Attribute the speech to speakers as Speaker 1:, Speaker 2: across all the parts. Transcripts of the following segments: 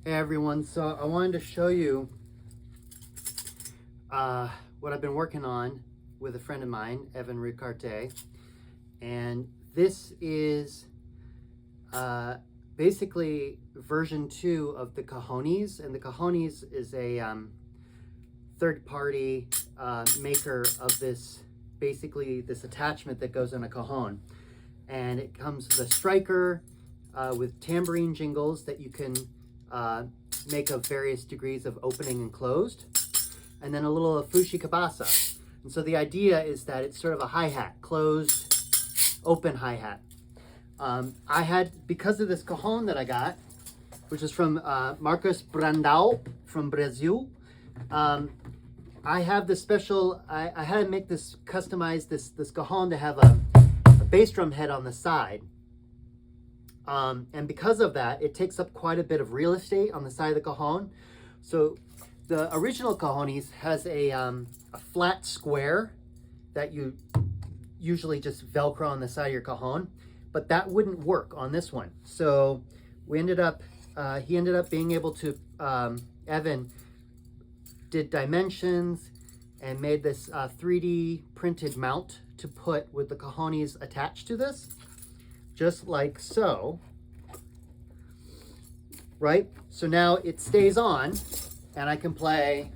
Speaker 1: Hey everyone, so I wanted to show you what I've been working on with a friend of mine, Evan Ricaurté, and this is basically version 2 of the Cajon-eez, and the Cajon-eez is a third-party maker of this, basically this attachment that goes on a cajon, and it comes with a striker with tambourine jingles that you can make of various degrees of opening and closed, and then a little fushi kabasa. And so the idea is that it's sort of a hi-hat, closed, open hi-hat. I had, because of this cajon that I got, which is from Marcos Brandão from Brazil, I have this special, I had to make this, customize this cajon to have a bass drum head on the side. And because of that, it takes up quite a bit of real estate on the side of the cajon. So the original Cajon-eez has a flat square that you usually just Velcro on the side of your cajon, but that wouldn't work on this one. So we ended up, he ended up being able to, Evan did dimensions and made this 3D printed mount to put with the Cajon-eez attached to this. Just like so, right? So now it stays on and I can play.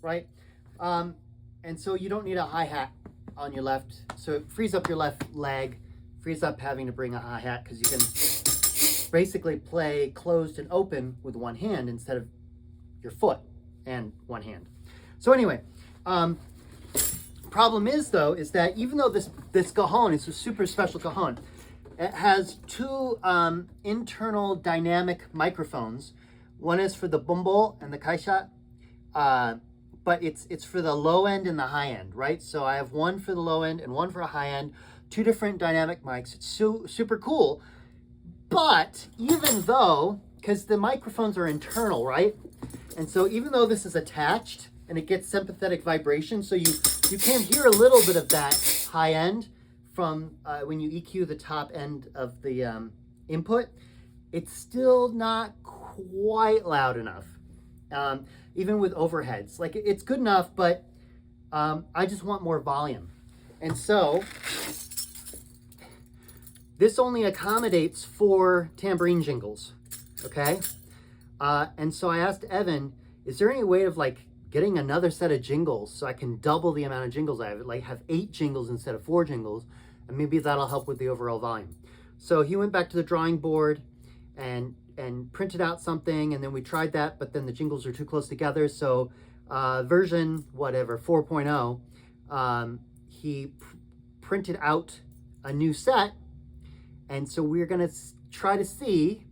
Speaker 1: Right? And so you don't need a hi-hat on your left. So it frees up your left leg, frees up having to bring a hi-hat because you can basically play closed and open with one hand instead of your foot and one hand. So anyway, problem is though, is that even though this cajon is a super special cajon, it has two internal dynamic microphones. One is for the bumbo and the kaisha, but it's for the low end and the high end, right? So I have one for the low end and one for a high end, two different dynamic mics. It's super cool. But even though, because the microphones are internal, right? And so even though this is attached and it gets sympathetic vibration, so you can hear a little bit of that high end from when you EQ the top end of the input, it's still not quite loud enough. Even with overheads, like it's good enough, but I just want more volume. And so this only accommodates 4 tambourine jingles, okay? And so I asked Evan, is there any way of like getting another set of jingles so I can double the amount of jingles I have, like have 8 jingles instead of 4 jingles, and maybe that'll help with the overall volume. So he went back to the drawing board and printed out something, and then we tried that, but then the jingles are too close together. So version, whatever, 4.0, he printed out a new set. And so we're going to try to see,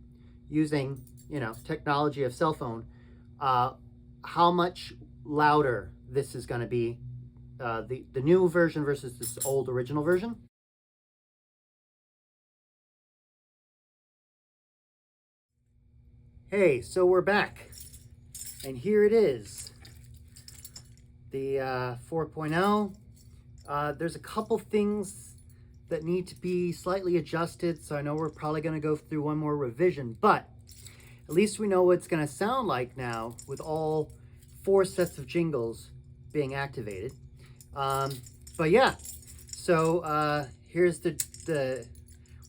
Speaker 1: using, technology of cell phone, how much louder this is going to be, the new version versus this old original version. Hey, so we're back. And here it is, the 4.0. There's a couple things that need to be slightly adjusted, so I know we're probably going to go through one more revision, but at least we know what it's going to sound like now with all 4 sets of jingles being activated. But yeah, so here's the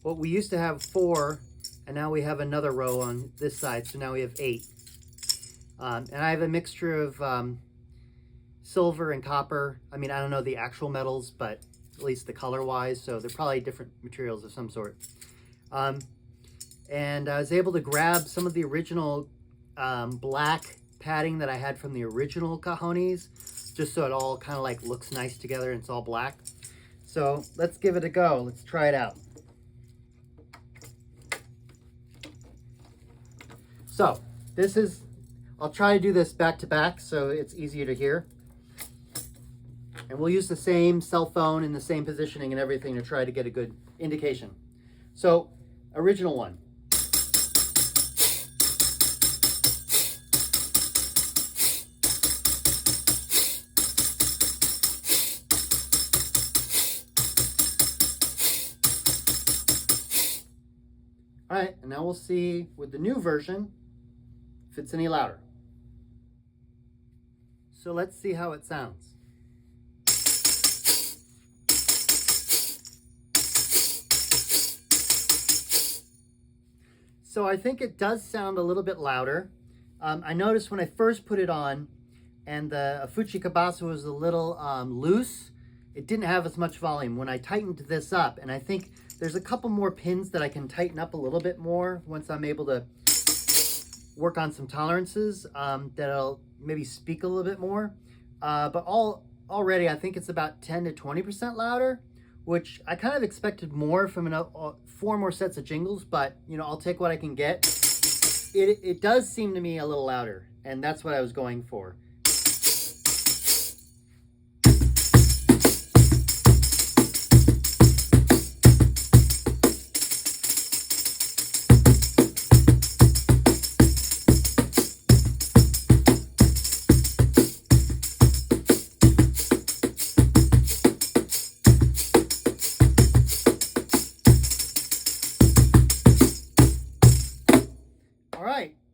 Speaker 1: what we used to have 4, and now we have another row on this side, so now we have 8. And I have a mixture of silver and copper. I mean, I don't know the actual metals, but at least the color wise, so they're probably different materials of some sort. And I was able to grab some of the original black padding that I had from the original Cajon-eez, just so it all kind of like looks nice together and it's all black. So let's give it a go. Let's try it out. So this is, I'll try to do this back to back so it's easier to hear. And we'll use the same cell phone and the same positioning and everything to try to get a good indication. So, original one. All right, and now we'll see with the new version if it's any louder. So let's see how it sounds. So I think it does sound a little bit louder. I noticed when I first put it on and the Fuji Kabasa was a little loose, it didn't have as much volume. When I tightened this up, and I think there's a couple more pins that I can tighten up a little bit more once I'm able to work on some tolerances that'll maybe speak a little bit more. But already I think it's about 10 to 20% louder, which I kind of expected more from 4 more sets of jingles, but you know, I'll take what I can get. It does seem to me a little louder, and that's what I was going for.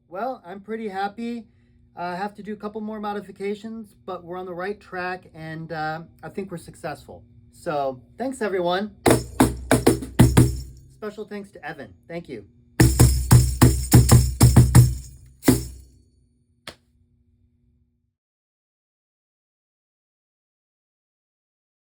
Speaker 1: Well, I'm pretty happy. I have to do a couple more modifications, but we're on the right track, and I think we're successful. So thanks, everyone. Special thanks to Evan. Thank you.